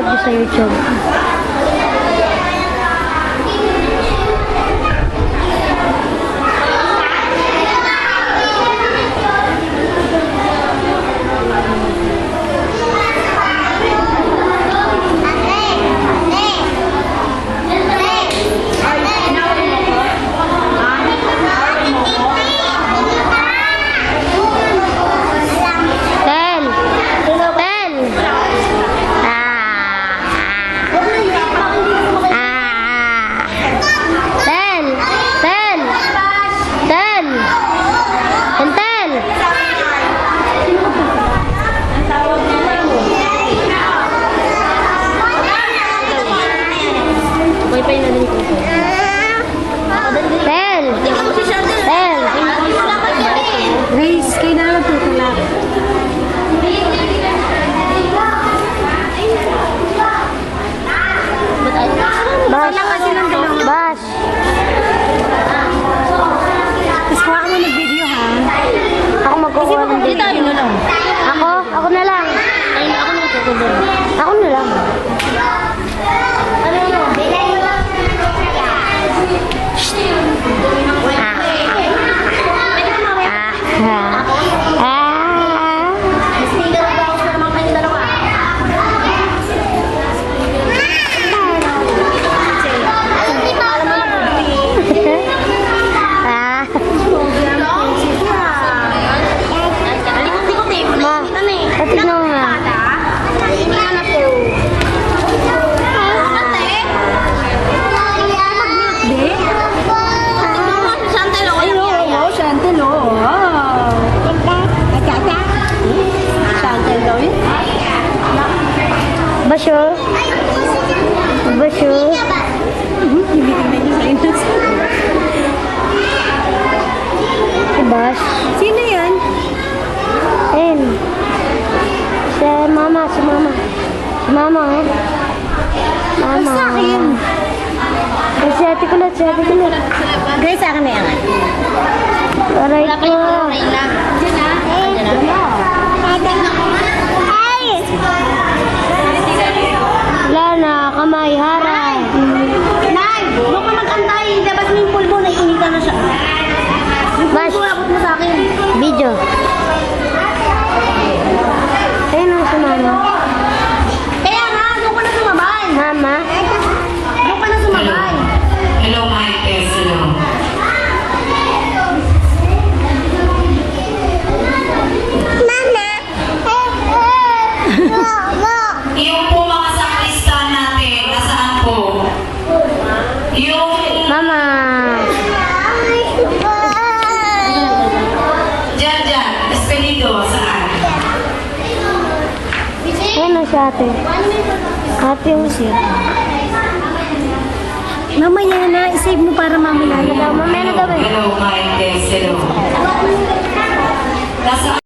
mapapanood nyo sa YouTube. Bas. Tapos kuha mo ng video, ha? Ako magkukuha ng video. Ako na lang. Ay, ako na tutulong. Ako na lang. Basyo. Basyo. Bas. Sino yan? Ayun. Si mama. Si mama, oh. Mama. Sa akin. Si ate ko lang. Guys, sa akin na yan. Aray ko. Wala na, kamay, haray. Nay, doon ka mag-antay. Labas mo yung pulbo, naiinitan na siya. Yung pulbo, abot mo sa akin. Video. Ayun ang si mama. Kaya nga, doon ka na sumabay. Mama. Doon ka na sumabay. Hello, Mike. Hello. Yung po mga sakristan natin, nasaan po? Yung... Mama. Diyan, Espirido, saan? Ayun ang si ate. Ate yung siya. Mamaya na, isave mo para mamaya. Mamaya na daw eh. Hello, Mike. Hello. Nasaan?